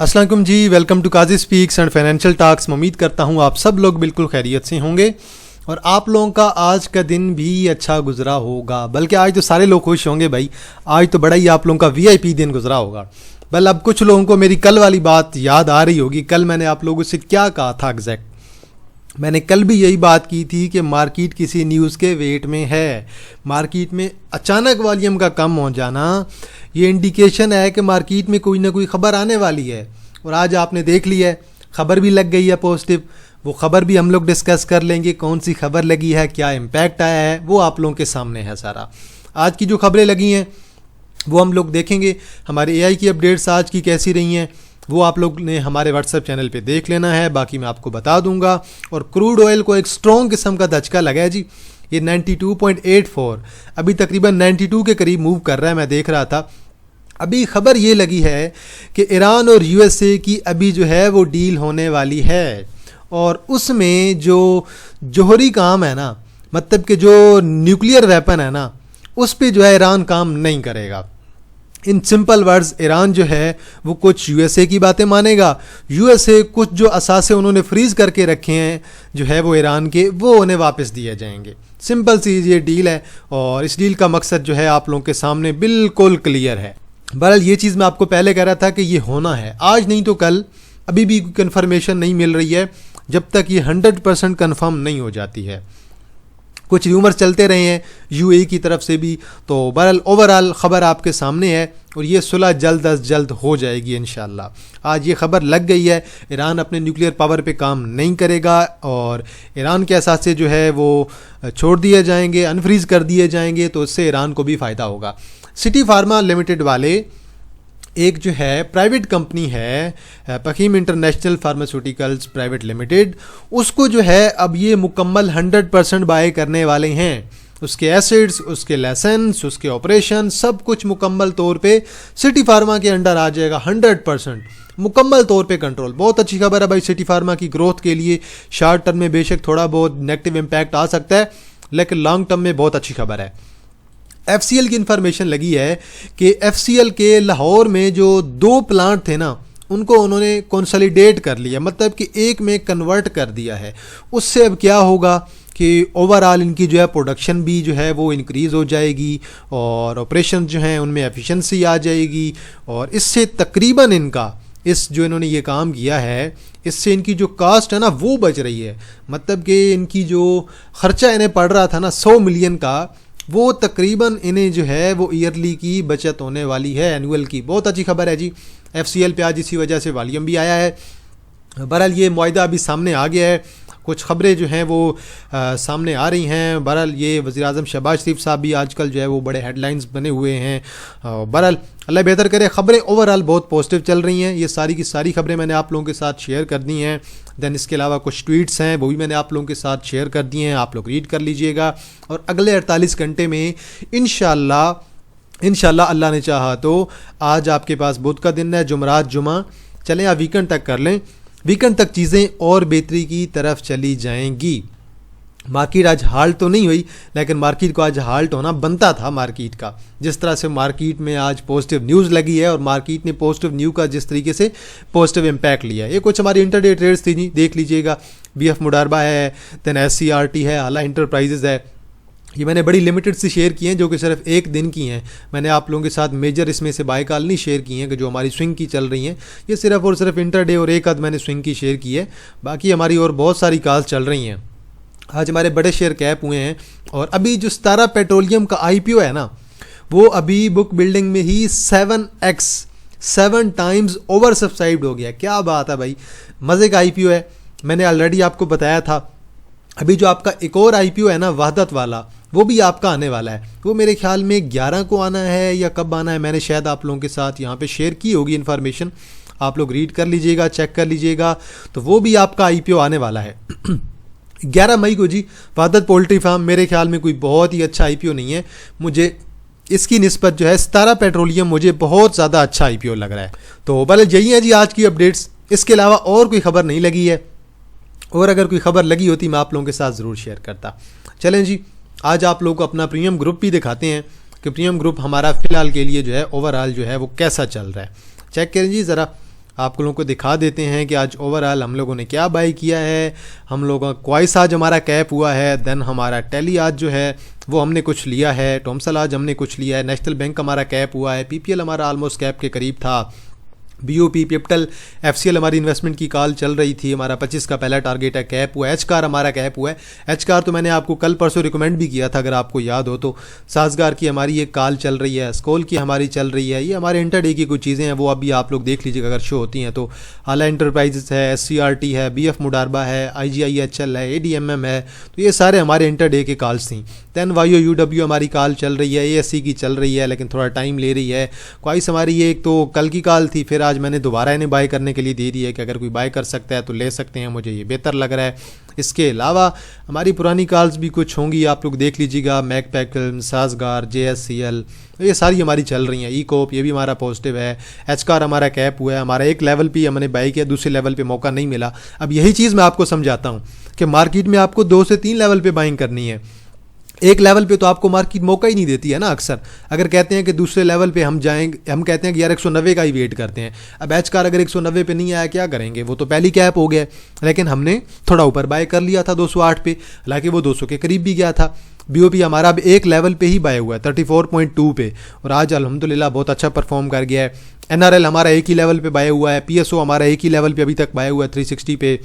अस्सलाम वालेकुम जी, welcome to Kazi speaks and financial talks. मैं उम्मीद करता हूँ आप सब लोग बिल्कुल खैरियत से होंगे और आप लोगों का आज का दिन भी अच्छा गुजरा होगा। बल्कि आज तो सारे लोग खुश होंगे भाई, आज तो बड़ा ही आप लोगों का वीआईपी दिन गुजरा होगा। बल अब कुछ लोगों को मेरी कल वाली बात याद आ रही होगी। कल मैंने आप लोगों से क्या कहा था एग्जैक्ट? मैंने कल भी यही बात की थी कि मार्केट किसी न्यूज़ के वेट में है। मार्केट में अचानक वॉल्यूम का कम हो जाना ये इंडिकेशन है कि मार्केट में कोई ना कोई ख़बर आने वाली है। और आज आपने देख लिया है, ख़बर भी लग गई है पॉजिटिव। वो ख़बर भी हम लोग डिस्कस कर लेंगे, कौन सी खबर लगी है, क्या इम्पैक्ट आया है, वो आप लोगों के सामने है सारा। आज की जो खबरें लगी हैं वो हम लोग देखेंगे। हमारे एआई की अपडेट्स आज की कैसी रही हैं वो आप लोग ने हमारे व्हाट्सएप चैनल पे देख लेना है, बाकी मैं आपको बता दूंगा। और क्रूड ऑयल को एक स्ट्रॉन्ग किस्म का धचका लगा है जी। ये 92.84 अभी तकरीबन 92 के करीब मूव कर रहा है। मैं देख रहा था अभी खबर ये लगी है कि ईरान और यूएसए की अभी जो है वो डील होने वाली है और उसमें जो जोहरी काम है ना, मतलब कि जो न्यूक्लियर वेपन है ना, उस पे जो है ईरान काम नहीं करेगा। इन सिंपल वर्ड्स, ईरान जो है वो कुछ यूएसए की बातें मानेगा, यूएसए कुछ जो असासे उन्होंने फ्रीज करके रखे हैं जो है वो ईरान के, वो उन्हें वापस दिए जाएंगे। सिंपल सी ये डील है और इस डील का मकसद जो है आप लोगों के सामने बिल्कुल क्लियर है। बहरहाल ये चीज़ मैं आपको पहले कह रहा था कि ये होना है, आज नहीं तो कल। अभी भी कंफर्मेशन नहीं मिल रही है जब तक ये 100% कन्फर्म नहीं हो जाती है। कुछ र्यूमर्स चलते रहे हैं यूएई की तरफ से भी। तो बहरहाल ओवरऑल ख़बर आपके सामने है और ये सुलह जल्द अज जल्द हो जाएगी इंशाल्लाह। आज ये खबर लग गई है, ईरान अपने न्यूक्लियर पावर पे काम नहीं करेगा और ईरान के असासे जो है वो छोड़ दिए जाएंगे, अनफ्रीज कर दिए जाएंगे, तो इससे ईरान को भी फ़ायदा होगा। सिटी फार्मा लिमिटेड वाले एक जो है प्राइवेट कंपनी है, पखीम इंटरनेशनल फार्मास्यूटिकल्स प्राइवेट लिमिटेड, उसको जो है अब ये मुकम्मल 100% बाय करने वाले हैं। उसके एसिड्स, उसके लाइसेंस, उसके ऑपरेशन, सब कुछ मुकम्मल तौर पे सिटी फार्मा के अंडर आ जाएगा। 100% मुकम्मल तौर पे कंट्रोल। बहुत अच्छी खबर है भाई सिटी फार्मा की ग्रोथ के लिए। शॉर्ट टर्म में बेशक थोड़ा बहुत नेगेटिव इम्पैक्ट आ सकता है, लेकिन लॉन्ग टर्म में बहुत अच्छी खबर है। एफसीएल की इंफॉर्मेशन लगी है कि एफसीएल के लाहौर में जो 2 प्लांट थे ना, उनको उन्होंने कंसोलिडेट कर लिया, मतलब कि एक में कन्वर्ट कर दिया है। उससे अब क्या होगा कि ओवरऑल इनकी जो है प्रोडक्शन भी जो है वो इंक्रीज़ हो जाएगी और ऑपरेशन जो हैं उनमें एफिशिएंसी आ जाएगी। और इससे तकरीबन इनका इस जो इन्होंने ये काम किया है, इससे इनकी जो कास्ट है ना वो बच रही है। मतलब कि इनकी जो ख़र्चा इन्हें पड़ रहा था ना 100 मिलियन का, वो तकरीबन इन्हें जो है वो ईयरली की बचत होने वाली है, एनुअल की। बहुत अच्छी खबर है जी। एफसीएल पे आज इसी वजह से वॉल्यूम भी आया है। बहरहाल ये मुआहिदा अभी सामने आ गया है, कुछ खबरें जो हैं वो सामने आ रही हैं। बहरहाल ये वज़ीर-ए-आज़म शहबाज शरीफ साहब भी आजकल जो है वो बड़े हेडलाइंस बने हुए हैं। बहरहाल अल्लाह बेहतर करे, खबरें ओवरऑल बहुत पॉजिटिव चल रही हैं। ये सारी की सारी खबरें मैंने आप लोगों के साथ शेयर कर दी हैं। दैन इसके अलावा कुछ ट्वीट्स हैं वो भी मैंने आप लोगों के साथ शेयर कर दिए हैं, आप लोग रीड कर लीजिएगा। और अगले 48 घंटे में इंशाल्लाह अल्लाह ने चाहा तो आज आपके पास बुध का दिन है, जुमरात जुमा, चलें आप वीकेंड तक कर लें। वीकेंड तक चीज़ें और बेहतरी की तरफ चली जाएंगी। मार्केट आज हाल्ट तो नहीं हुई, लेकिन मार्केट को आज हाल्ट होना बनता था मार्केट का। जिस तरह से मार्केट में आज पॉजिटिव न्यूज़ लगी है और मार्केट ने पॉजिटिव न्यूज़ का जिस तरीके से पॉजिटिव इम्पैक्ट लिया है। ये कुछ हमारी इंटरडे ट्रेड्स थी जी, देख लीजिएगा। BF मुडारबा है, दैन SCRT है, आला इंटरप्राइजेज़ है। ये मैंने बड़ी लिमिटेड से शेयर किए हैं जो कि सिर्फ एक दिन की हैं। मैंने आप लोगों के साथ मेजर इसमें से बाय कॉल नहीं शेयर की हैं कि जो हमारी स्विंग की चल रही हैं। ये सिर्फ और सिर्फ इंटरडे और एक आध मैंने स्विंग की शेयर की है, बाकी हमारी और बहुत सारी कॉल्स चल रही हैं। आज हमारे बड़े शेयर कैप हुए हैं और अभी जो सितारा पेट्रोलियम का IPO है ना, वो अभी बुक बिल्डिंग में ही 7 टाइम्स ओवर सब्सक्राइब्ड हो गया। क्या बात है भाई, मज़े का IPO है। मैंने ऑलरेडी आपको बताया था। अभी जो आपका एक और IPO है ना वहदत वाला, वो भी आपका आने वाला है। वो मेरे ख्याल में 11 को आना है या कब आना है, मैंने शायद आप लोगों के साथ यहाँ पे शेयर की होगी इन्फॉर्मेशन। आप लोग रीड कर लीजिएगा, चेक कर लीजिएगा। तो वो भी आपका IPO आने वाला है 11 मई को जी। वहदत पोल्ट्री फार्म मेरे ख्याल में कोई बहुत ही अच्छा IPO नहीं है। मुझे इसकी निस्बत जो है सितारा पेट्रोलियम मुझे बहुत ज़्यादा अच्छा IPO लग रहा है। तो भले यही है जी आज की अपडेट्स। इसके अलावा और कोई ख़बर नहीं लगी है, और अगर कोई ख़बर लगी होती मैं आप लोगों के साथ ज़रूर शेयर करता। चलें जी, आज आप लोगों को अपना प्रीमियम ग्रुप भी दिखाते हैं कि प्रीमियम ग्रुप हमारा फ़िलहाल के लिए जो है ओवरऑल जो है वो कैसा चल रहा है। चेक करें जी ज़रा, आप लोगों को दिखा देते हैं कि आज ओवरऑल हम लोगों ने क्या बाई किया है। हम लोगों का क्वाइस आज हमारा कैप हुआ है, देन हमारा टेली आज जो है वो हमने कुछ लिया है, टॉमसल आज हमने कुछ लिया है, नेशनल बैंक हमारा कैप हुआ है, पीपीएल हमारा ऑलमोस्ट कैप के करीब था, बीओपी पिप्टल एफसीएल हमारी इन्वेस्टमेंट की कॉल चल रही थी, हमारा 25 का पहला टारगेट है, कैप हुआ है। एच कार हमारा कैप हुआ है। एच कार तो मैंने आपको कल परसों रिकमेंड भी किया था अगर आपको याद हो तो। साजगार की हमारी एक कॉल चल रही है, स्कोल की हमारी चल रही है, ये हमारे इंटरडे की कुछ चीज़ें हैं वो अभी आप लोग देख लीजिएगा अगर शो होती हैं तो। आला इंटरप्राइजेस है, SCRT है, BF मुडारबा है, IGIHL है, ADMM है, तो ये सारे हमारे इंटरडे के कॉल्स थी। दैन YOUW हमारी कॉल चल रही है, ASC की चल रही है लेकिन थोड़ा टाइम ले रही है। क्वाइस हमारी ये एक तो कल की कॉल थी, फिर आज मैंने दोबारा इन्हें बाय करने के लिए दे दी है कि अगर कोई बाय कर सकता है तो ले सकते हैं, मुझे ये बेहतर लग रहा है। इसके अलावा हमारी पुरानी कॉल्स भी कुछ होंगी, आप लोग देख लीजिएगा, मैकपैक फिल्म, साजगार, JSCL, ये सारी हमारी चल रही हैं। इकोप ये भी हमारा पॉजिटिव है। एच कार हमारा कैप हुआ है, हमारा एक लेवल पे हमने बाई किया, दूसरे लेवल पे मौका नहीं मिला। अब यही चीज़ मैं आपको समझाता हूँ कि मार्केट में आपको 2 से 3 लेवल पे बाइंग करनी है, एक लेवल पे तो आपको मार्केट मौका ही नहीं देती है ना। अक्सर अगर कहते हैं कि दूसरे लेवल पे हम जाएंगे, हम कहते हैं कि यार 190 का ही वेट करते हैं। अब एच कार अगर 190 पे नहीं आया क्या करेंगे, वो तो पहली कैप हो गया, लेकिन हमने थोड़ा ऊपर बाय कर लिया था 208 पे, हालांकि वो 200 के करीब भी गया था। बीओपी हमारा अब एक लेवल पे ही बाय हुआ है 34.2 पे, और आज अल्हम्दुलिल्लाह बहुत अच्छा परफॉर्म कर गया है। NRL हमारा एक ही लेवल पे बाय हुआ है, PSO हमारा एक ही लेवल पे अभी तक बाय हुआ है 360 पे।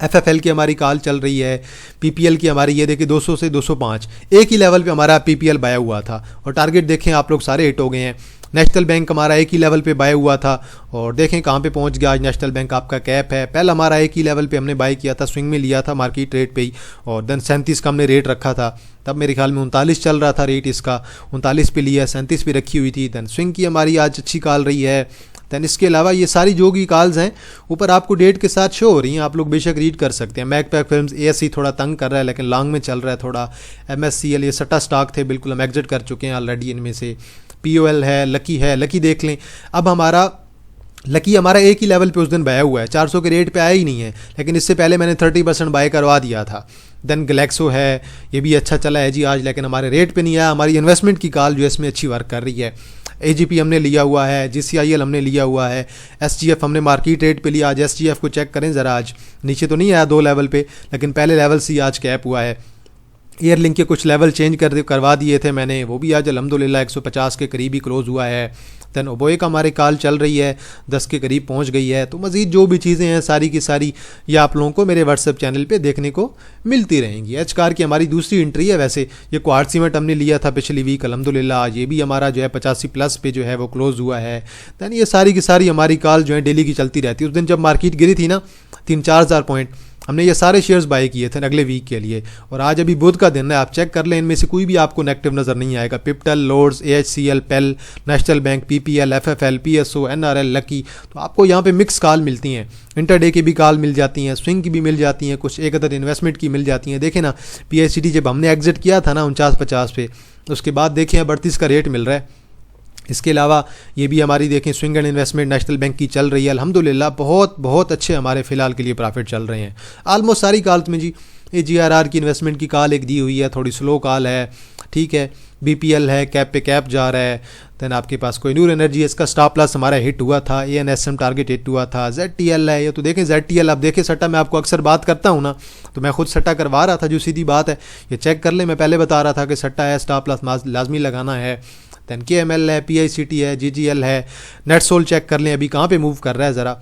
FFL की हमारी कॉल चल रही है, PPL की हमारी ये देखिए 200 से 205, एक ही लेवल पे हमारा PPL बाय हुआ था, और टारगेट देखें आप लोग सारे हिट हो गए हैं। नेशनल बैंक हमारा एक ही लेवल पे बाय हुआ था, और देखें कहाँ पे पहुँच गया आज नेशनल बैंक, आपका कैप है। पहले हमारा एक ही लेवल पे हमने बाय किया था, स्विंग में लिया था मार्केट रेट पे ही, और देन 37 का हमने रेट रखा था, तब मेरे ख्याल में 39 चल रहा था रेट इसका, 39 पे लिया, 37 पे रखी हुई थी। देन स्विंग की हमारी आज अच्छी कॉल रही है। दैन इसके अलावा ये सारी जो भी कॉल्स हैं ऊपर आपको डेट के साथ शो हो रही हैं, आप लोग बेशक रीड कर सकते हैं। मैकपैक फिल्म्स, ASC थोड़ा तंग कर रहा है लेकिन लॉन्ग में चल रहा है थोड़ा। MSCL ये सट्टा स्टॉक थे, बिल्कुल हम एग्जिट कर चुके हैं ऑलरेडी इनमें से। POL है, लकी देख लें। अब हमारा लकी हमारा एक ही लेवल पे उस दिन बाय हुआ है, 400 के रेट पे आया ही नहीं है, लेकिन इससे पहले मैंने 30% बाय करवा दिया था। देन गलेक्सो है, ये भी अच्छा चला है जी आज, लेकिन हमारे रेट पे नहीं आया। हमारी इन्वेस्टमेंट की कॉल जो है इसमें अच्छी वर्क कर रही है। AGP हमने लिया हुआ है, GCIL हमने लिया हुआ है, SGF हमने मार्केट रेट पे लिया। आज SGF को चेक करें ज़रा, आज नीचे तो नहीं आया 2 लेवल पे, लेकिन पहले लेवल से आज कैप हुआ है। एयरलिंक के कुछ लेवल चेंज करवा दिए थे मैंने, वो भी आज अल्हम्दुलिल्लाह 150 के करीब ही क्लोज हुआ है। दैन ओबोए का हमारी कॉल चल रही है, 10 के करीब पहुंच गई है। तो मज़ीद जो भी चीज़ें हैं सारी की सारी ये आप लोगों को मेरे व्हाट्सएप चैनल पे देखने को मिलती रहेंगी। एच कार की हमारी दूसरी एंट्री है। वैसे ये क्वार्ट सीमेंट हमने लिया था पिछली वीक, अल्हम्दुलिल्लाह ये भी हमारा जो है 85 प्लस पे जो है वो क्लोज हुआ है। दैन ये सारी की सारी हमारी कॉल जो है डेली की चलती रहती है। उस दिन जब मार्केट गिरी थी ना 3-4 हज़ार पॉइंट, हमने ये सारे शेयर्स बाय किए थे अगले वीक के लिए, और आज अभी बुध का दिन है, आप चेक कर लें, इनमें से कोई भी आपको नेगेटिव नज़र नहीं आएगा। पिप्टल, Loads, AHCL, Pel, National Bank, PPL, FFL, PSO, NRL, Lucky, तो आपको यहाँ पे मिक्स कॉल मिलती हैं। इंटरडे की भी कॉल मिल जाती हैं, स्विंग की भी मिल जाती हैं, कुछ एक अदर इन्वेस्टमेंट की मिल जाती हैं। देखें ना PICT जब हमने एग्जिट किया था ना 49-50 पे, उसके बाद देखें 38 का रेट मिल रहा है। इसके अलावा ये भी हमारी देखें swing and investment national bank की चल रही है, अल्हम्दुलिल्लाह बहुत अच्छे हमारे फ़िलहाल के लिए प्रॉफिट चल रहे हैं आलमोस्ट सारी कॉल्स में जी। ये GRR की इन्वेस्टमेंट की कॉल एक दी हुई है, थोड़ी स्लो कॉल है, ठीक है। BPL है, कैप पे कैप जा रहा है। दैन आपके पास कोई नूर एनर्जी, इसका स्टॉप लॉस हमारा हिट हुआ था, ANSM टारगेट हिट हुआ था। ZTL है, ये तो देखें ZTL, अब देखें सट्टा मैं आपको अक्सर बात करता हूँ ना, तो मैं खुद सट्टा करवा रहा था, जो सीधी बात है ये चेक कर लें। मैं पहले बता रहा था कि सट्टा है, स्टॉप लॉस लाजमी लगाना है। दैन KML है, PICT है, GGL है। नेटसोल चेक कर लें अभी कहाँ पे मूव कर रहा है, ज़रा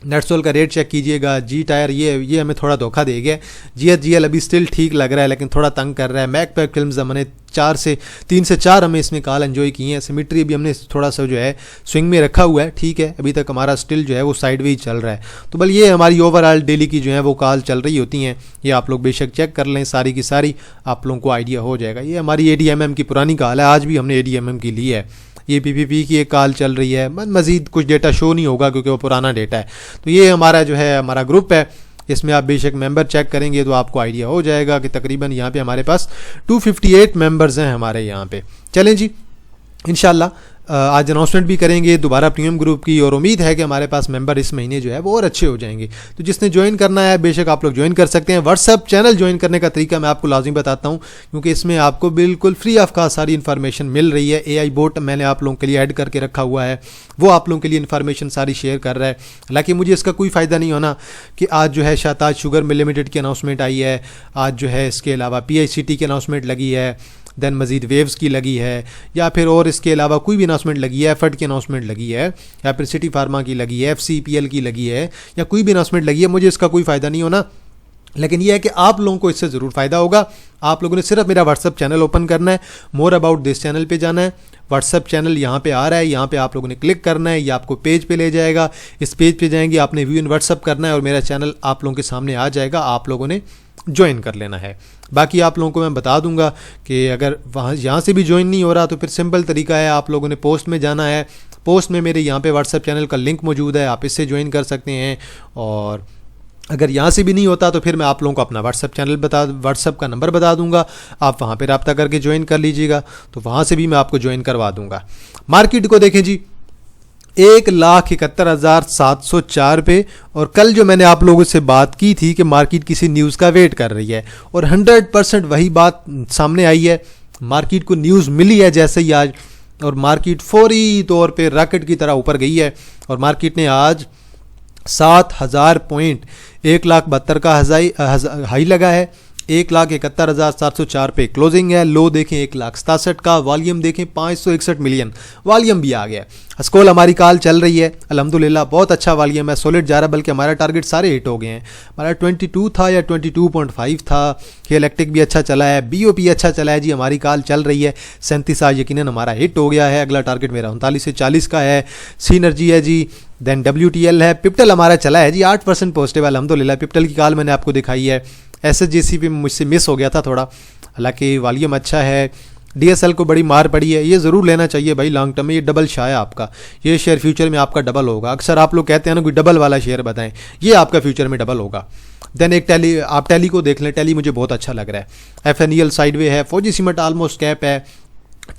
नेटसोल का रेट चेक कीजिएगा। जी टायर ये हमें थोड़ा धोखा दे गया। GHGL अभी स्टिल ठीक लग रहा है लेकिन थोड़ा तंग कर रहा है। मैकपैक फिल्म्स हमने 3 से 4 हमें इसमें कॉल एंजॉय की हैं। सिमेट्री भी हमने थोड़ा सा जो है स्विंग में रखा हुआ है, ठीक है, अभी तक हमारा स्टिल जो है वो साइडवेज चल रहा है। तो बल ये हमारी ओवरऑल डेली की जो है वो कॉल चल रही होती हैं, ये आप लोग बेशक चेक कर लें, सारी की सारी आप लोगों को आइडिया हो जाएगा। ये हमारी ADMM की पुरानी कॉल है, आज भी हमने ADMM की ली है। ये PPP की एक कॉल चल रही है, मज़ीद कुछ डेटा शो नहीं होगा क्योंकि वो पुराना डेटा है। तो ये हमारा जो है हमारा ग्रुप है, इसमें आप बेशक मेंबर चेक करेंगे तो आपको आइडिया हो जाएगा कि तकरीबन यहाँ पे हमारे पास 258 मेंबर्स हैं हमारे यहाँ पे। चलें जी, इंशाल्लाह आज अनाउंसमेंट भी करेंगे दोबारा प्रीमियम ग्रुप की, और उम्मीद है कि हमारे पास मेंबर इस महीने जो है वो और अच्छे हो जाएंगे। तो जिसने ज्वाइन करना है बेशक आप लोग ज्वाइन कर सकते हैं। व्हाट्सएप चैनल ज्वाइन करने का तरीका मैं आपको लाजिम बताता हूँ, क्योंकि इसमें आपको बिल्कुल फ्री ऑफ कॉस्ट सारी इन्फॉर्मेशन मिल रही है। AI बोट मैंने आप लोगों के लिए ऐड करके रखा हुआ है, वो आप लोगों के लिए इन्फॉर्मेशन सारी शेयर कर रहा है। हालांकि मुझे इसका कोई फ़ायदा नहीं होना कि आज जो है शाहताज शुगर मिल लिमिटेड की अनाउंसमेंट आई है, आज जो है इसके अलावा PICT की अनाउंसमेंट लगी है, देन मजीद वेव्स की लगी है, या फिर और इसके अलावा कोई भी अनाउंसमेंट लगी है, एफर्ट की अनाउंसमेंट लगी है, या फिर सिटी फार्मा की लगी है, FCPL की लगी है, या कोई भी अनाउंसमेंट लगी है, मुझे इसका कोई फ़ायदा नहीं होना। लेकिन यह है कि आप लोगों को इससे ज़रूर फ़ायदा होगा। आप लोगों ने सिर्फ मेरा व्हाट्सअप चैनल ओपन करना है, मोर अबाउट दिस चैनल पे जाना है, व्हाट्सअप चैनल यहाँ पे आ रहा है, यहाँ पे आप लोगों ने क्लिक करना है, ये आपको पेज पे ले जाएगा। इस पेज पे जाएंगे, आपने व्यू इन व्हाट्सअप करना है और मेरा चैनल आप लोगों के सामने आ जाएगा, आप लोगों ने ज्वाइन कर लेना है। बाकी आप लोगों को मैं बता दूंगा कि अगर वहाँ यहाँ से भी ज्वाइन नहीं हो रहा तो फिर सिंपल तरीका है, आप लोगों ने पोस्ट में जाना है, पोस्ट में मेरे यहाँ पे व्हाट्सअप चैनल का लिंक मौजूद है, आप इससे ज्वाइन कर सकते हैं। और अगर यहाँ से भी नहीं होता तो फिर मैं आप लोगों को अपना व्हाट्सअप का नंबर बता दूंगा, आप वहाँ पे रब्ता करके ज्वाइन कर लीजिएगा, तो वहाँ से भी मैं आपको ज्वाइन करवा दूंगा। मार्केट को देखें जी, 1,71,704 पे, और कल जो मैंने आप लोगों से बात की थी कि मार्केट किसी न्यूज़ का वेट कर रही है, और 100% वही बात सामने आई है। मार्केट को न्यूज़ मिली है जैसे ही आज, और मार्केट फौरी तौर पे रॉकेट की तरह ऊपर गई है, और मार्केट ने आज 7,000 पॉइंट 1,72,000 का हाई लगा है, 1,71,704 पे क्लोजिंग है। लो देखें 1,67,000 का, वॉल्यूम देखें 561 मिलियन वॉल्यूम भी आ गया। स्कॉल हमारी कॉल चल रही है, अल्हम्दुलिल्लाह बहुत अच्छा वॉल्यूम है, सॉलिड जा रहा है, बल्कि हमारा टारगेट सारे हिट हो गए हैं। हमारा 22 था या 22.5 था। इलेक्ट्रिक भी अच्छा चला है, BOP अच्छा चला है जी, हमारी कॉल चल रही है। 37 आज यकीनन हमारा हिट हो गया है। अगला टारगेट मेरा 39 से 40 का है। सीनर्जी है जी, देन WTL है। पिप्टल हमारा चला है जी 8% पॉजिटिव है अल्हम्दुलिल्लाह। पिप्टल की कॉल मैंने आपको दिखाई है। SSGC भी मुझसे मिस हो गया था थोड़ा, हालांकि वॉल्यूम अच्छा है। DSL को बड़ी मार पड़ी है, ये ज़रूर लेना चाहिए भाई लॉन्ग टर्म में, ये डबल शाह है आपका, ये शेयर फ्यूचर में आपका डबल होगा। अक्सर आप लोग कहते हैं ना कोई डबल वाला शेयर बताएं, ये आपका फ्यूचर में डबल होगा। देन एक टैली, आप टैली को देख लें, टैली मुझे बहुत अच्छा लग रहा है। FNEL साइडवे है, फौजी सीमेंट ऑलमोस्ट कैप है।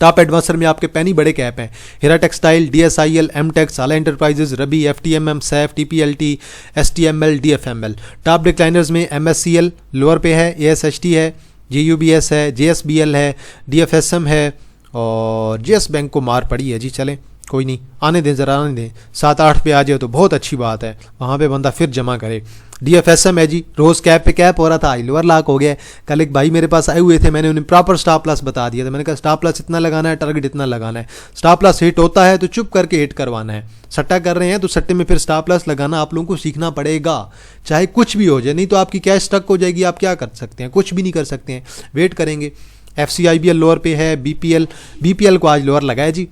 टॉप एडवांसर में आपके पेनी बड़े कैप हैं, हीरा टेक्सटाइल, DSIL, MTEX, आला एंटरप्राइजेज, रबी, FTMM, Saif, TPLT, STML, DFML। Top decliners में MSCL लोअर पे है, ASHT है, JUBS है, JSBL है, DFSM है, और JS बैंक को मार पड़ी है जी। चलें कोई नहीं, आने दें, ज़रा आने दें, 7-8 पे आ जाए तो बहुत अच्छी बात है, वहाँ पे बंदा फिर जमा करे। DFSM है जी, रोज़ कैप पे कैप हो रहा था, लोअर लॉक हो गया है। कल एक भाई मेरे पास आए हुए थे, मैंने उन्हें प्रॉपर स्टॉप लॉस बता दिया था। मैंने कहा स्टॉप लॉस इतना लगाना है, टारगेट इतना लगाना है। स्टॉप लॉस हिट होता है तो चुप करके हिट करवाना है। सट्टा कर रहे हैं तो सट्टे में फिर स्टॉप लॉस लगाना आप लोगों को सीखना पड़ेगा, चाहे कुछ भी हो जाए, नहीं तो आपकी कैश स्टक हो जाएगी। आप क्या कर सकते हैं, कुछ भी नहीं कर सकते हैं, वेट करेंगे। FCIBL लोअर पे है, BPL को आज लोअर लगा है जी।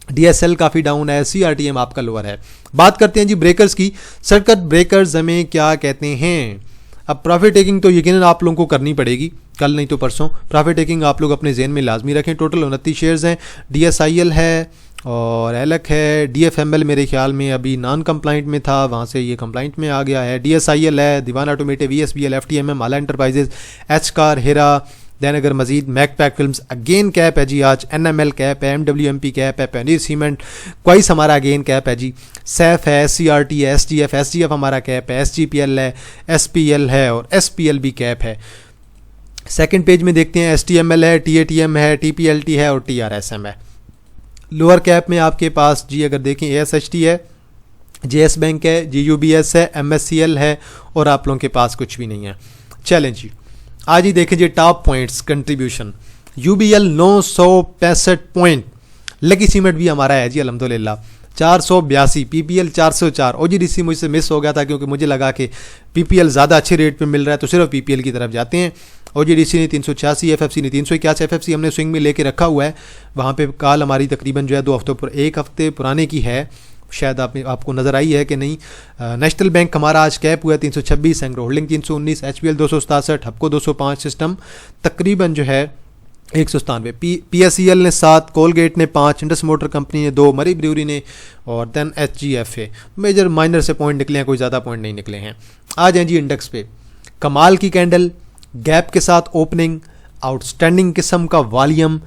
DSL काफ़ी डाउन है, CRTM आपका लोअर है। बात करते हैं जी ब्रेकर्स की। सर्किट ब्रेकर्स हमें क्या कहते हैं। अब प्रॉफिट टेकिंग तो यकीनन आप लोगों को करनी पड़ेगी, कल नहीं तो परसों। प्रॉफिट टेकिंग आप लोग अपने जेहन में लाजमी रखें। टोटल 29 शेयर्स हैं। DSIL है और एलक है। DFML मेरे ख्याल में अभी नॉन कंप्लाइंट में था, वहाँ से ये कंप्लाइंट में आ गया है। DSIL है, दीवान ऑटोमेटिव, ESBL, FTMM, आला एंटरप्राइजेज, एचकार, हेरा। दैन अगर मजीद मैकपैक फिल्म्स अगेन कैप है जी आज। NML कैप है, MWMP कैप है, पेनी सीमेंट, क्वाइस हमारा अगेन कैप है जी। सैफ है, SCRT है, SGF हमारा कैप है, SGPL है, SPL है और SPL भी कैप है। सेकंड पेज में देखते हैं STML है, TATM है, TPLT है और TRSM है। लोअर कैप में आपके पास जी अगर देखें ASHT है, JS बैंक है, JUBS है, MSCL है और आप लोगों के पास कुछ भी नहीं है। चलें जी आज ही देखें जी टॉप पॉइंट्स कंट्रीब्यूशन। UBL 965 पॉइंट, लकी सीमेंट भी हमारा है जी अल्हम्दुलिल्लाह 482, PPL 404। OGDC मुझसे मिस हो गया था क्योंकि मुझे लगा कि PPL ज़्यादा अच्छे रेट पे मिल रहा है तो सिर्फ PPL की तरफ जाते हैं। OGDC ने 386, FFC ने 381। FFC हमने स्विंग में लेके रखा हुआ है, वहाँ पे कॉल हमारी तकरीबन जो है 2 हफ्तों पर 1 हफ्ते पुराने की है, शायद आपको नज़र आई है कि नहीं। नेशनल बैंक हमारा आज कैप हुआ है 326, एंग्रो होल्डिंग 319, HPL 267, हपको 205, सिस्टम तकरीबन जो है 197। PSEL ने 7, कोलगेट ने 5, इंडस मोटर कंपनी ने 2, मरी ब्रूरी ने और देन HGFA। मेजर माइनर से पॉइंट निकले हैं, कोई ज़्यादा पॉइंट नहीं निकले हैं। आ जाएँ जी इंडेक्स पे। कमाल की कैंडल, गैप के साथ ओपनिंग, आउटस्टैंडिंग किस्म का वॉल्यूम,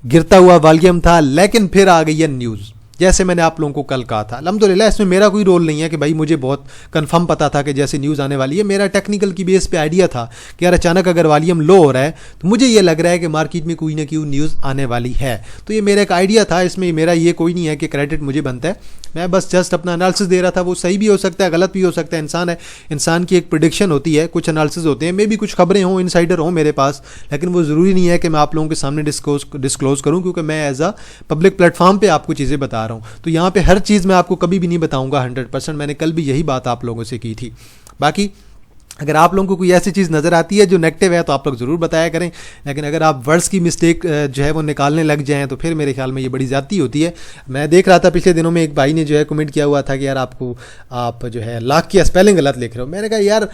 गिरता हुआ वॉल्यूम था, लेकिन फिर आ गई है न्यूज़। जैसे मैंने आप लोगों को कल कहा था, अल्हम्दुलिल्लाह इसमें मेरा कोई रोल नहीं है कि भाई मुझे बहुत कंफर्म पता था कि जैसे न्यूज़ आने वाली है। मेरा टेक्निकल की बेस पे आइडिया था कि यार अचानक अगर वॉल्यूम लो हो रहा है तो मुझे ये लग रहा है कि मार्केट में कोई ना कोई न्यूज़ आने वाली है। तो ये मेरा एक आइडिया था, इसमें मेरा ये कोई नहीं है कि क्रेडिट मुझे बनता है, मैं बस जस्ट अपना एनालिसिस दे रहा था। वो सही भी हो सकता है, गलत भी हो सकता है, इंसान है, इंसान की एक प्रेडिक्शन होती है, कुछ एनालिसिस होते हैं, मे भी कुछ खबरें हों, इनसाइडर हों मेरे पास, लेकिन वो ज़रूरी नहीं है कि मैं आप लोगों के सामने डिस्क्लोज़ करूँ, क्योंकि मैं एज अ पब्लिक प्लेटफॉर्म पर आपको चीज़ें बता रहा हूँ। तो यहाँ पर हर चीज़ मैं आपको कभी भी नहीं बताऊंगा 100%। मैंने कल भी यही बात आप लोगों से की थी। बाकी अगर आप लोगों को कोई ऐसी चीज़ नज़र आती है जो नेगेटिव है तो आप लोग ज़रूर बताया करें, लेकिन अगर आप वर्ड्स की मिस्टेक जो है वो निकालने लग जाएं तो फिर मेरे ख्याल में ये बड़ी ज़्यादती होती है। मैं देख रहा था पिछले दिनों में एक भाई ने जो है कमेंट किया हुआ था कि यार आप जो है लाख की स्पेलिंग गलत लिख रहे हो। मैंने कहा यार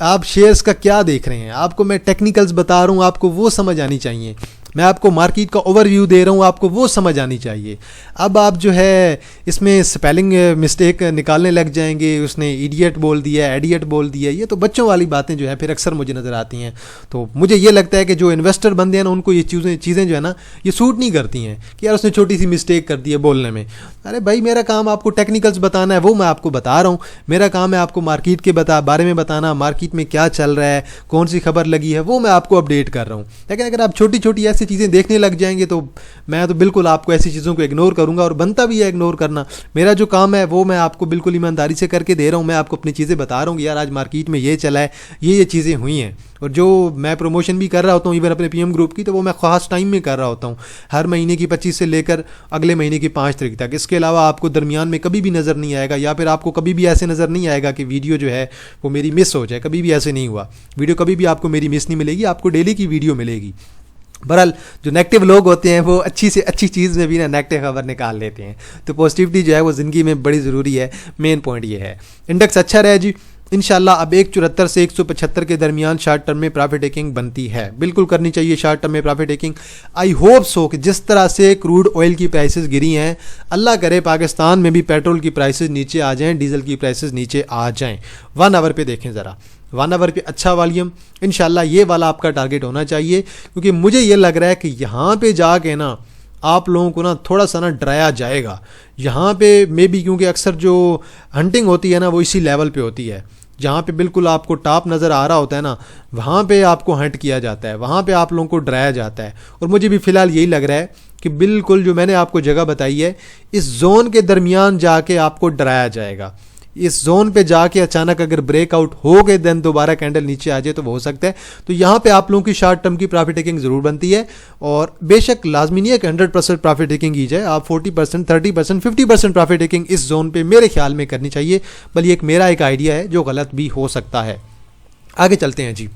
आप शेयर्स का क्या देख रहे हैं, आपको मैं टेक्निकल्स बता रहा हूँ, आपको वो समझ आनी चाहिए। मैं आपको मार्केट का ओवरव्यू दे रहा हूँ, आपको वो समझ आनी चाहिए। अब आप जो है इसमें स्पेलिंग मिस्टेक निकालने लग जाएंगे, उसने इडियट बोल दिया, एडियट बोल दिया, ये तो बच्चों वाली बातें जो है फिर अक्सर मुझे नज़र आती हैं। तो मुझे ये लगता है कि जो इन्वेस्टर बंदे हैं ना, उनको ये चीज़ें जो है ना ये सूट नहीं करती हैं कि यार उसने छोटी सी मिस्टेक कर दी है बोलने में। अरे भाई मेरा काम आपको टेक्निकल्स बताना है, वो मैं आपको बता रहा हूँ। मेरा काम है आपको मार्केट के बारे में बताना, मार्केट में क्या चल रहा है, कौन सी खबर लगी है, वो मैं आपको अपडेट कर रहा हूँ। लेकिन अगर आप छोटी छोटी ऐसी चीज़ें देखने लग जाएंगे तो मैं तो बिल्कुल आपको ऐसी चीज़ों को इग्नोर करूंगा, और बनता भी है इग्नोर करना। मेरा जो काम है वो मैं आपको बिल्कुल ईमानदारी से करके दे रहा हूँ। मैं आपको अपनी चीज़ें बता रहा हूँ कि यार आज मार्केट में ये चला है, ये चीज़ें हुई हैं। और जो मैं प्रमोशन भी कर रहा होता हूँ इवन अपने पीएम ग्रुप की, तो वो मैं खास टाइम में कर रहा होता हूँ, हर महीने की 25 से लेकर अगले महीने की 5 तारीख तक। इसके अलावा आपको दरमियान में कभी भी नज़र नहीं आएगा, या फिर आपको कभी भी ऐसे नज़र नहीं आएगा कि वीडियो जो है वो मेरी मिस हो जाए। कभी भी ऐसे नहीं हुआ, वीडियो कभी भी आपको मेरी मिस नहीं मिलेगी, आपको डेली की वीडियो मिलेगी। बहरहाल जो नेगेटिव लोग होते हैं वो अच्छी से अच्छी चीज़ में भी ना नेगेटिव खबर निकाल लेते हैं। तो पॉजिटिविटी जो है वो ज़िंदगी में बड़ी ज़रूरी है। मेन पॉइंट ये है। इंडेक्स अच्छा रहा जी इंशाल्लाह। अब 174 से 175 के दरमियान शॉर्ट टर्म में प्रॉफिट टेकिंग बनती है, बिल्कुल करनी चाहिए शॉर्ट टर्म में profit taking. I hope so कि जिस तरह से क्रूड ऑयल की प्राइसेस गिरी हैं, अल्लाह करे पाकिस्तान में भी पेट्रोल की प्राइसेस नीचे आ जाएं, डीजल की प्राइसेस नीचे आ जाएं। 1 आवर पे देखें ज़रा, 1 आवर पे अच्छा वॉल्यूम, इंशाल्लाह ये वाला आपका टारगेट होना चाहिए। क्योंकि मुझे ये लग रहा है कि यहाँ पे जाके ना आप लोगों को ना थोड़ा सा ना डराया जाएगा यहाँ पे, मे बी क्योंकि अक्सर जो हंटिंग होती है ना वो इसी लेवल पे होती है, जहाँ पे बिल्कुल आपको टॉप नज़र आ रहा होता है ना, वहाँ पे आपको हंट किया जाता है, वहाँ पे आप लोगों को डराया जाता है। और मुझे भी फ़िलहाल यही लग रहा है कि बिल्कुल जो मैंने आपको जगह बताई है, इस जोन के दरमियान जाके आपको डराया जाएगा। इस जोन पे जाके अचानक अगर ब्रेकआउट हो गए, देन दोबारा कैंडल नीचे आ जाए तो वो हो सकता है। तो यहाँ पे आप लोगों की शॉर्ट टर्म की प्रॉफिट टेकिंग ज़रूर बनती है। और बेशक लाजमी नहीं है कि 100% प्रॉफिट टेकिंग की जाए, आप 40%, 30%, 50% प्रॉफिट टेकिंग इस जोन पे मेरे ख्याल में करनी चाहिए। बल्कि एक मेरा एक आइडिया है जो गलत भी हो सकता है। आगे चलते हैं जी।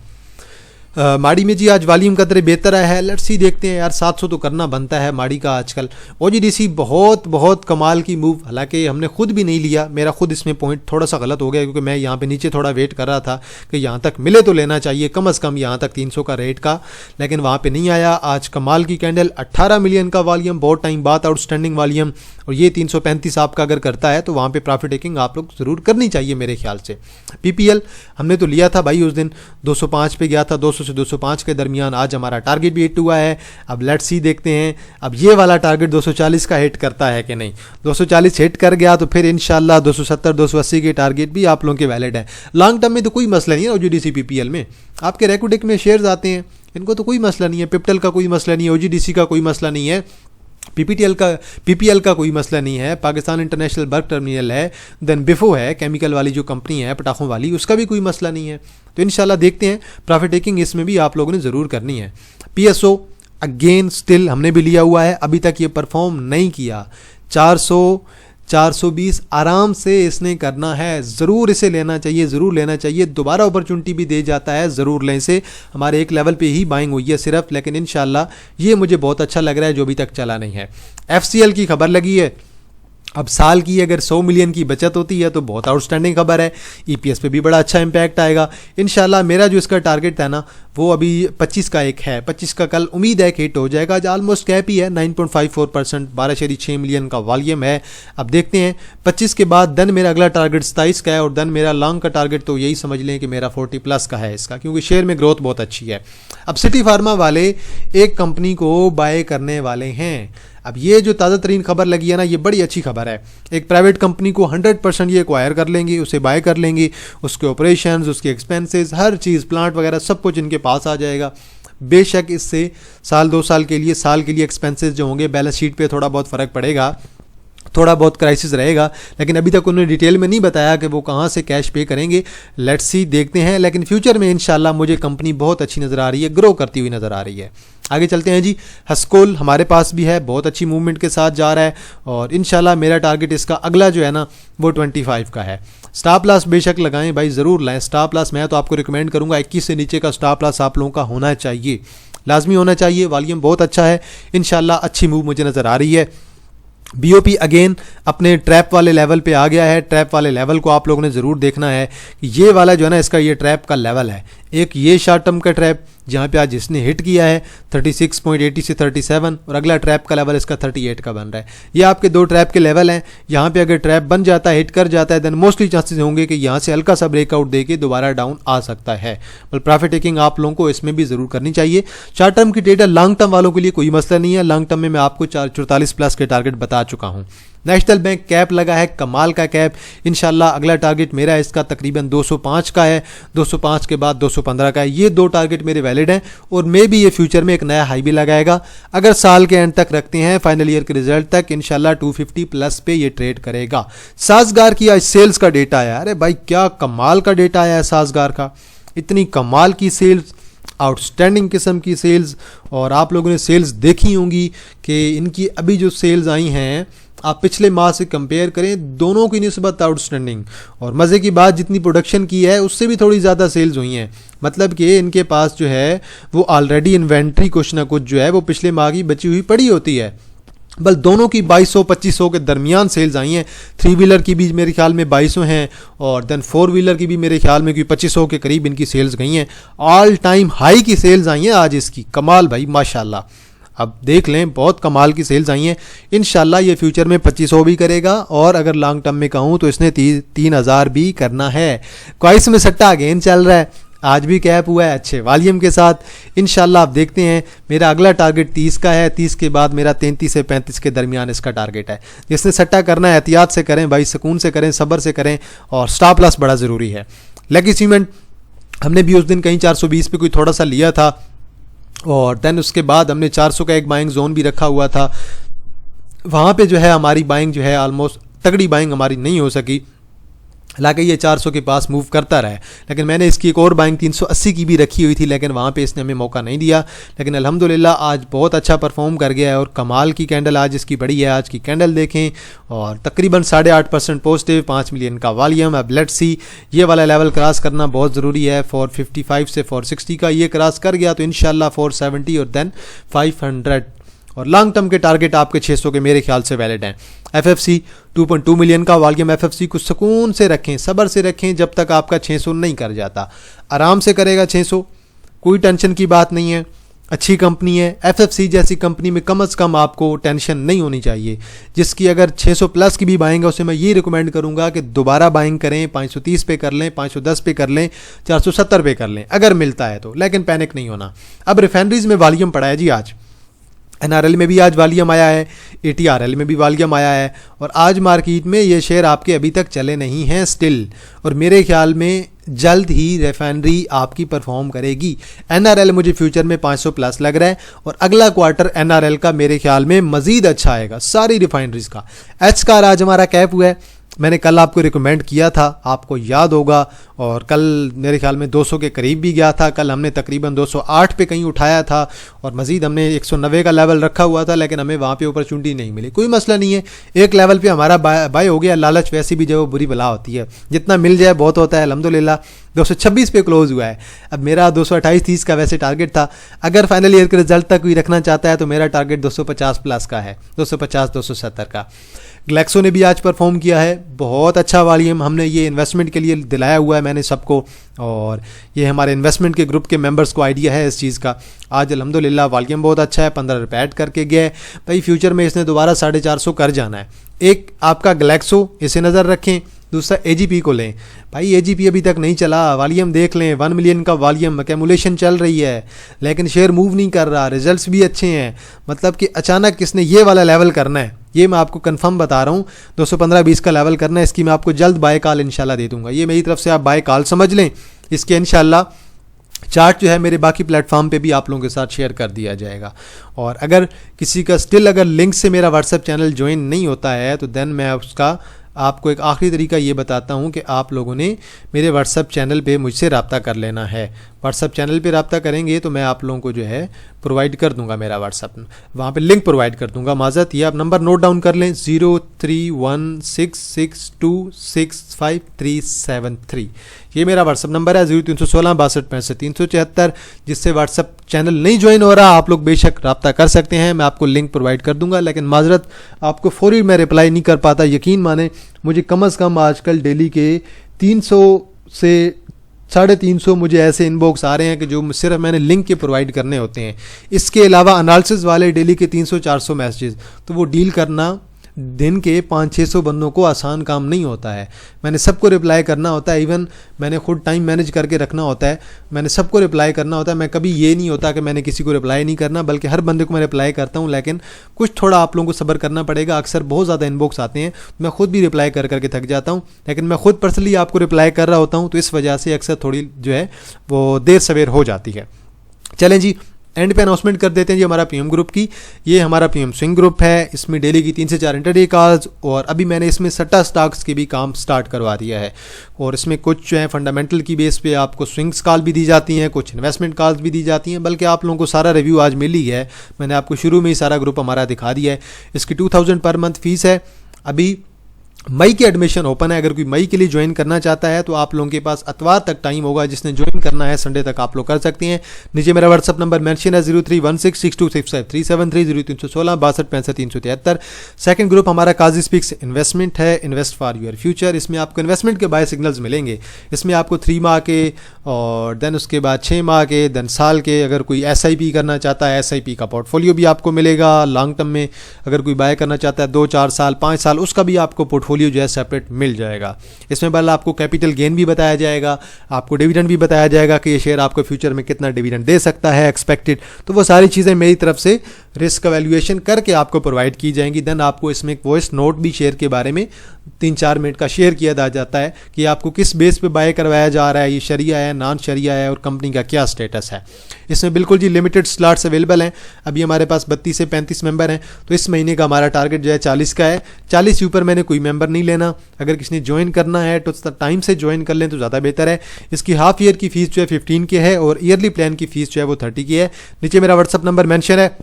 माड़ी में जी आज वॉल्यूम का तरह बेहतर है, लेट्स सी देखते हैं यार। 700 तो करना बनता है माड़ी का आजकल। ओजीडीसी बहुत कमाल की मूव, हालांकि हमने खुद भी नहीं लिया, मेरा खुद इसमें पॉइंट थोड़ा सा गलत हो गया, क्योंकि मैं यहाँ पे नीचे थोड़ा वेट कर रहा था कि यहाँ तक मिले तो लेना चाहिए, कम से कम यहाँ तक 300 का रेट का, लेकिन वहाँ पर नहीं आया। आज कमाल की कैंडल, 18 मिलियन का वॉल्यूम, बहुत टाइम बाद आउटस्टैंडिंग वॉल्यूम, और ये 335 आपका अगर करता है तो वहाँ पे प्रॉफिट टेकिंग आप लोग ज़रूर करनी चाहिए मेरे ख्याल से। पीपीएल हमने तो लिया था भाई, उस दिन 205 पे गया था, 200 से 205 के दरमियान। आज हमारा टारगेट भी हिट हुआ है। अब लेट्स सी देखते हैं अब ये वाला टारगेट 240 का हिट करता है कि नहीं। 240 हिट कर गया तो फिर इंशाल्लाह 270 280 के टारगेट भी आप लोगों के वैलिड है। लॉन्ग टर्म में तो कोई मसला नहीं है। ओजीडीसी पीपीएल में आपके रेकोडेक में शेयर्स आते हैं, इनको तो कोई मसला नहीं है। पिप्टल का कोई मसला नहीं है, ओजीडीसी का कोई मसला नहीं है, पीपीएल का कोई मसला नहीं है, पाकिस्तान इंटरनेशनल बल्क टर्मिनल है, देन बिफो है केमिकल वाली जो कंपनी है पटाखों वाली, उसका भी कोई मसला नहीं है। तो इंशाल्लाह देखते हैं, प्रॉफिट टेकिंग इसमें भी आप लोगों ने ज़रूर करनी है। पीएसओ अगेन स्टिल हमने भी लिया हुआ है, अभी तक ये परफॉर्म नहीं किया। 420 आराम से इसने करना है, ज़रूर इसे लेना चाहिए, ज़रूर लेना चाहिए। दोबारा अपॉर्चुनिटी भी दे जाता है, ज़रूर लें इसे। हमारे एक लेवल पे ही बाइंग हुई है सिर्फ, लेकिन इंशाल्लाह ये मुझे बहुत अच्छा लग रहा है जो अभी तक चला नहीं है। एफसीएल की खबर लगी है, अब साल की अगर 100 मिलियन की बचत होती है तो बहुत आउटस्टैंडिंग खबर है, ईपीएस पे भी बड़ा अच्छा इंपैक्ट आएगा इंशाल्लाह। मेरा जो इसका टारगेट था ना वो अभी 25 का एक है, 25 का कल उम्मीद है कि हिट हो जाएगा। आज ऑलमोस्ट कैप ही है 9.54%, 12.6 मिलियन का वॉल्यूम है। अब देखते हैं 25 के बाद देन मेरा अगला टारगेट 27 का है, और देन मेरा लॉन्ग का टारगेट तो यही समझ लें कि मेरा 40 प्लस का है इसका, क्योंकि शेयर में ग्रोथ बहुत अच्छी है। अब सिटी फार्मा वाले एक कंपनी को बाय करने वाले हैं। अब ये जो ताज़ा तरीन खबर लगी है ना, ये बड़ी अच्छी खबर है। एक प्राइवेट कंपनी को 100% ये एक्वायर कर लेंगे, उसे बाय कर लेंगे, उसके ऑपरेशंस, उसके एक्सपेंसेस, हर चीज़, प्लांट वगैरह सब कुछ इनके पास आ जाएगा। बेशक इससे साल 2 साल के लिए एक्सपेंसेस जो होंगे बैलेंस शीट पे थोड़ा बहुत फ़र्क पड़ेगा, थोड़ा बहुत क्राइसिस रहेगा, लेकिन अभी तक उन्होंने डिटेल में नहीं बताया कि वो कहाँ से कैश पे करेंगे। लेट्स सी, देखते हैं। लेकिन फ्यूचर में इंशाल्लाह मुझे कंपनी बहुत अच्छी नज़र आ रही है, ग्रो करती हुई नज़र आ रही है। आगे चलते हैं जी। हस्कोल हमारे पास भी है, बहुत अच्छी मूवमेंट के साथ जा रहा है, और इंशाल्लाह मेरा टारगेट इसका अगला जो है ना वो 25 का है। स्टॉप लॉस बेशक लगाएं भाई, ज़रूर लाएं स्टॉप लॉस। मैं तो आपको रिकमेंड करूँगा 21 से नीचे का स्टॉप लॉस आप लोगों का होना चाहिए, लाजमी होना चाहिए। वॉल्यूम बहुत अच्छा है, इंशाल्लाह अच्छी मूव मुझे नज़र आ रही है। बीओपी अगेन अपने ट्रैप वाले लेवल पे आ गया है। ट्रैप वाले लेवल को आप लोगों ने ज़रूर देखना है कि ये वाला जो है ना इसका ये ट्रैप का लेवल है। एक ये शॉर्ट टर्म का ट्रैप जहाँ पे आज इसने हिट किया है 36.80 से 37, और अगला ट्रैप का लेवल इसका 38 का बन रहा है। ये आपके दो ट्रैप के लेवल हैं। यहाँ पे अगर ट्रैप बन जाता है, हिट कर जाता है, देन मोस्टली चांसेस होंगे कि यहाँ से हल्का सा ब्रेकआउट देके दोबारा डाउन आ सकता है। बट प्रॉफिट टेकिंग आप लोगों को इसमें भी ज़रूर करनी चाहिए। शॉर्ट टर्म की ट्रेडर, लॉन्ग टर्म वालों के लिए कोई मसला नहीं है। लॉन्ग टर्म में मैं आपको 44 प्लस के टारगेट बता चुका हूँ। नेशनल बैंक कैप लगा है, कमाल का कैप। इंशाल्लाह अगला टारगेट मेरा इसका तकरीबन 205 का है, 205 के बाद 215 का है। ये दो टारगेट मेरे वैलिड हैं, और मे भी ये फ्यूचर में एक नया हाई भी लगाएगा। अगर साल के एंड तक रखते हैं, फाइनल ईयर के रिजल्ट तक, इंशाल्लाह 250 प्लस पे ये ट्रेड करेगा। साजगार की आज सेल्स का डेटा आया, अरे भाई क्या कमाल का डेटा आया है साजगार का, इतनी कमाल की सेल्स, आउटस्टैंडिंग किस्म की सेल्स। और आप लोगों ने सेल्स देखी होंगी कि इनकी अभी जो सेल्स आई हैं आप पिछले माह से कंपेयर करें, दोनों की निस्बत आउटस्टैंडिंग। और मज़े की बात, जितनी प्रोडक्शन की है उससे भी थोड़ी ज़्यादा सेल्स हुई हैं। मतलब कि इनके पास जो है वो ऑलरेडी इन्वेंट्री कुछ ना कुछ जो है वो पिछले माह की बची हुई पड़ी होती है। बल दोनों की 2200-2500 के दरमियान सेल्स आई हैं। 3 व्हीलर की भी मेरे ख्याल में 2200 हैं, और देन 4 व्हीलर की भी मेरे ख्याल में 2500 के करीब इनकी सेल्स गई हैं। ऑल टाइम हाई की सेल्स आई हैं आज इसकी, कमाल भाई माशाल्लाह। अब देख लें, बहुत कमाल की सेल्स आई हैं। इंशाल्लाह ये फ्यूचर में 2500 भी करेगा, और अगर लॉन्ग टर्म में कहूँ तो इसने 3000 भी करना है। क्वाइस में सट्टा अगेन चल रहा है, आज भी कैप हुआ है अच्छे वॉल्यूम के साथ। इंशाल्लाह आप देखते हैं, मेरा अगला टारगेट 30 का है, 30 के बाद मेरा 33 से 35 के दरमियान इसका टारगेट है। जिसने सट्टा करना है एहतियात से करें भाई, सुकून से करें, सब्र से करें, और स्टॉप लॉस बड़ा ज़रूरी है। लकी सीमेंट हमने भी उस दिन कहीं 420 पे कोई थोड़ा सा लिया था, और देन उसके बाद हमने 400 का एक बाइंग जोन भी रखा हुआ था। वहाँ पे जो है हमारी बाइंग जो है ऑलमोस्ट तगड़ी बाइंग हमारी नहीं हो सकी, हालांकि ये 400 के पास मूव करता रहा है। लेकिन मैंने इसकी एक और बाइंग 380 की भी रखी हुई थी, लेकिन वहाँ पे इसने हमें मौका नहीं दिया। लेकिन अल्हम्दुलिल्लाह आज बहुत अच्छा परफॉर्म कर गया है, और कमाल की कैंडल आज इसकी बड़ी है। आज की कैंडल देखें, और तकरीबन 8.5% पॉजिटिव, 5 मिलियन का वॉल्यूम। अब लेट्स सी, ये वाला लेवल क्रॉस करना बहुत ज़रूरी है। 455 से 460 का ये क्रॉस कर गया तो इंशाल्लाह 470 और देन 500। और लॉन्ग टर्म के टारगेट आपके 600 के मेरे ख्याल से वैलिड हैं। एफएफसी 2.2 मिलियन का वॉल्यूम। एफएफसी को सुकून से रखें, सब्र से रखें, जब तक आपका 600 नहीं कर जाता। आराम से करेगा 600, कोई टेंशन की बात नहीं है। अच्छी कंपनी है एफएफसी जैसी कंपनी में, कम से कम आपको टेंशन नहीं होनी चाहिए। जिसकी अगर 600 प्लस की भी बाइंग है, उसे मैं ये रिकमेंड करूंगा कि दोबारा बाइंग करें, 530 पे कर लें, 510 पे कर लें, 470 पे कर लें अगर मिलता है तो, लेकिन पैनिक नहीं होना। अब रिफाइनरीज में वॉल्यूम पड़ा है जी आज, एनआरएल में भी आज वॉल्यूम आया है, एटीआरएल में भी वॉल्यूम आया है, और आज मार्केट में ये शेयर आपके अभी तक चले नहीं हैं स्टिल, और मेरे ख्याल में जल्द ही रिफाइनरी आपकी परफॉर्म करेगी। एनआरएल मुझे फ्यूचर में 500 प्लस लग रहा है, और अगला क्वार्टर एनआरएल का मेरे ख्याल में मजीद अच्छा आएगा सारी रिफाइनरीज का। एच का आज हमारा कैप हुआ है, मैंने कल आपको रिकमेंड किया था, आपको याद होगा, और कल मेरे ख्याल में 200 के करीब भी गया था। कल हमने तकरीबन 208 पे कहीं उठाया था, और मज़ीद हमने 190 का लेवल रखा हुआ था, लेकिन हमें वहाँ पे अपॉर्चुनिटी नहीं मिली। कोई मसला नहीं है, एक लेवल पे हमारा बाय हो गया। लालच वैसी भी जो बुरी बला होती है, जितना मिल जाए बहुत होता है। अल्हम्दुलिल्लाह 226 पे क्लोज हुआ है। अब मेरा 228-30 का वैसे टारगेट था। अगर फाइनल ईयर के रिजल्ट तक कोई रखना चाहता है तो मेरा टारगेट 250 प्लस का है, 250-270 का। ग्लैक्सो ने भी आज परफॉर्म किया है, बहुत अच्छा वॉल्यूम हमने ये इन्वेस्टमेंट के लिए दिलाया हुआ है मैंने सबको, और ये हमारे इन्वेस्टमेंट के ग्रुप के मेंबर्स को आइडिया है इस चीज़ का। आज अल्हम्दुलिल्लाह वॉल्यूम बहुत अच्छा है, 15 रुपये ऐड करके गया है भाई, फ्यूचर में इसने दोबारा 450 कर जाना है। एक आपका ग्लैक्सो, इसे नज़र रखें, दूसरा AGP को लें भाई, AGP अभी तक नहीं चला, वॉल्यूम देख लें, 1 मिलियन का वॉल्यूम, एक्यूमुलेशन चल रही है, लेकिन शेयर मूव नहीं कर रहा, रिजल्ट्स भी अच्छे हैं, मतलब कि अचानक किसने ये वाला लेवल करना है, ये मैं आपको कंफर्म बता रहा हूँ, 215-20 का लेवल करना है, इसकी मैं आपको जल्द बाय कॉल इंशाल्लाह दे दूंगा, ये मेरी तरफ से आप बाय कॉल समझ लें। इसके इंशाल्लाह चार्ट जो है मेरे बाकी प्लेटफॉर्म पे भी आप लोगों के साथ शेयर कर दिया जाएगा। और अगर किसी का स्टिल अगर लिंक से मेरा व्हाट्सएप चैनल ज्वाइन नहीं होता है तो देन मैं उसका आपको एक आखिरी तरीका ये बताता हूँ कि आप लोगों ने मेरे व्हाट्सएप चैनल पे मुझसे रब्ता कर लेना है। व्हाट्सएप चैनल पे रब्ता करेंगे तो मैं आप लोगों को जो है प्रोवाइड कर दूंगा मेरा व्हाट्सएप, वहाँ पे लिंक प्रोवाइड कर दूंगा। माजरत, ये आप नंबर नोट डाउन कर लें, 031662657373, ये मेरा व्हाट्सएप नंबर है। 0316 6265 जिससे व्हाट्सएप चैनल नहीं ज्वाइन हो रहा, आप लोग बेशक रब्ता कर सकते हैं, मैं आपको लिंक प्रोवाइड कर दूंगा। लेकिन माजरत, आपको फौरी मैं रिप्लाई नहीं कर पाता, यकीन माने मुझे कम से कम आजकल डेली के 300 से 350 मुझे ऐसे इनबॉक्स आ रहे हैं कि जो सिर्फ मैंने लिंक के प्रोवाइड करने होते हैं। इसके अलावा एनालिसिस वाले डेली के 300-400 मैसेजेस, तो वो डील करना दिन के 500-600 बंदों को आसान काम नहीं होता है। मैंने सबको रिप्लाई करना होता है, इवन मैंने खुद टाइम मैनेज करके रखना होता है, मैंने सबको रिप्लाई करना होता है। मैं कभी ये नहीं होता कि मैंने किसी को रिप्लाई नहीं करना, बल्कि हर बंदे को मैं रिप्लाई करता हूँ। लेकिन कुछ थोड़ा आप लोगों को सब्र करना पड़ेगा, अक्सर बहुत ज़्यादा इनबॉक्स आते हैं, मैं खुद भी रिप्लाई कर करके थक जाता हूँ, लेकिन मैं खुद पर्सनली आपको रिप्लाई कर रहा होता हूँ, तो इस वजह से अक्सर थोड़ी जो है वो देर सवेर हो जाती है। चलें जी, एंड पे अनाउंसमेंट कर देते हैं जी हमारा PM ग्रुप की। ये हमारा PM स्विंग ग्रुप है, इसमें डेली की 3 से 4 इंटरडे कॉल्स, और अभी मैंने इसमें सट्टा स्टॉक्स की भी काम स्टार्ट करवा दिया है। और इसमें कुछ जो है फंडामेंटल की बेस पे आपको स्विंग्स कॉल भी दी जाती हैं, कुछ इन्वेस्टमेंट कॉल्स भी दी जाती हैं, बल्कि आप लोगों को सारा रिव्यू आज मिल ही है, मैंने आपको शुरू में ही सारा ग्रुप हमारा दिखा दिया है। इसकी 2000 पर मंथ फीस है। अभी मई की एडमिशन ओपन है, अगर कोई मई के लिए ज्वाइन करना चाहता है तो आप लोगों के पास इतवार तक टाइम होगा, जिसने ज्वाइन करना है संडे तक आप लोग कर सकते हैं। नीचे मेरा व्हाट्सअप नंबर मेंशन है 0316626537 0316 6265 सेकंड ग्रुप हमारा काजी स्पीक्स इन्वेस्टमेंट है, इन्वेस्ट फॉर योर फ्यूचर। इसमें आपको इन्वेस्टमेंट के बाय सिग्नल्स मिलेंगे। इसमें आपको 3 माह के और देन उसके बाद 6 माह के, देन साल के, अगर कोई SIP करना चाहता है SIP का पोर्टफोलियो भी आपको मिलेगा। लॉन्ग टर्म में अगर कोई बाय करना चाहता है 2, 4 साल, 5 साल, उसका भी आपको पोर्टफोलियो जो है सेपरेट मिल जाएगा। इसमें बल आपको कैपिटल गेन भी बताया जाएगा, आपको डिविडेंड भी बताया जाएगा कि ये शेयर आपको फ्यूचर में कितना डिविडेंड दे सकता है एक्सपेक्टेड। तो वो सारी चीज़ें मेरी तरफ से रिस्क वैल्यूएशन करके आपको प्रोवाइड की जाएंगी। देन आपको इसमें एक वॉइस नोट भी शेयर के बारे में 3-4 मिनट का शेयर किया जाता है कि आपको किस बेस पे बाय करवाया जा रहा है, ये शरिया है, नॉन शरिया है, और कंपनी का क्या स्टेटस है। इसमें बिल्कुल जी लिमिटेड स्लॉट्स अवेलेबल हैं। अभी हमारे पास 32 से 35 मेंबर हैं, तो इस महीने का हमारा टारगेट जो है 40 का है। 40 के ऊपर मैंने कोई मेंबर नहीं लेना। अगर किसी ने ज्वाइन करना है तो टाइम से ज्वाइन कर लें तो ज़्यादा बेहतर है। इसकी हाफ ईयर की फीस जो है 15 की है, और ईयरली प्लान की फीस जो है वो 30 की है। नीचे मेरा व्हाट्सअप नंबर मेंशन है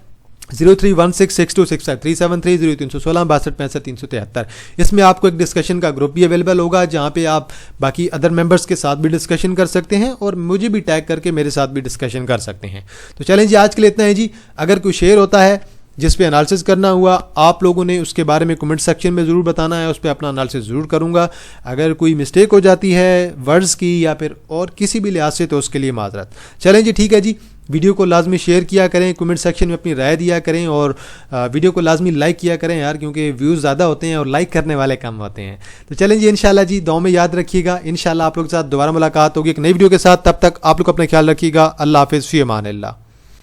0316626537 0316 6265 इसमें आपको एक डिस्कशन का ग्रुप भी अवेलेबल होगा, जहाँ पे आप बाकी अदर मेंबर्स के साथ भी डिस्कशन कर सकते हैं, और मुझे भी टैग करके मेरे साथ भी डिस्कशन कर सकते हैं। तो चलें जी, आज के लिए इतना है जी। अगर कोई शेयर होता है जिस पे एनालिसिस करना हुआ, आप लोगों ने उसके बारे में कमेंट सेक्शन में ज़रूर बताना है, उस पर अपना एनालिसिस ज़रूर करूँगा। अगर कोई मिस्टेक हो जाती है वर्ड्स की या फिर और किसी भी लिहाज से, तो उसके लिए माजरत। चलें जी, ठीक है जी। वीडियो को लाजमी शेयर किया करें, कमेंट सेक्शन में अपनी राय दिया करें, और वीडियो को लाजमी लाइक किया करें यार, क्योंकि व्यूज़ ज़्यादा होते हैं और लाइक करने वाले कम होते हैं। तो चलें जी, इंशाल्लाह जी, दुआ में याद रखिएगा। इंशाल्लाह आप लोग के साथ दोबारा मुलाकात होगी एक नई वीडियो के साथ। तब तक आप लोग अपना ख्याल रखिएगा। अल्लाह हाफिज़, फ़ी अमान अल्लाह।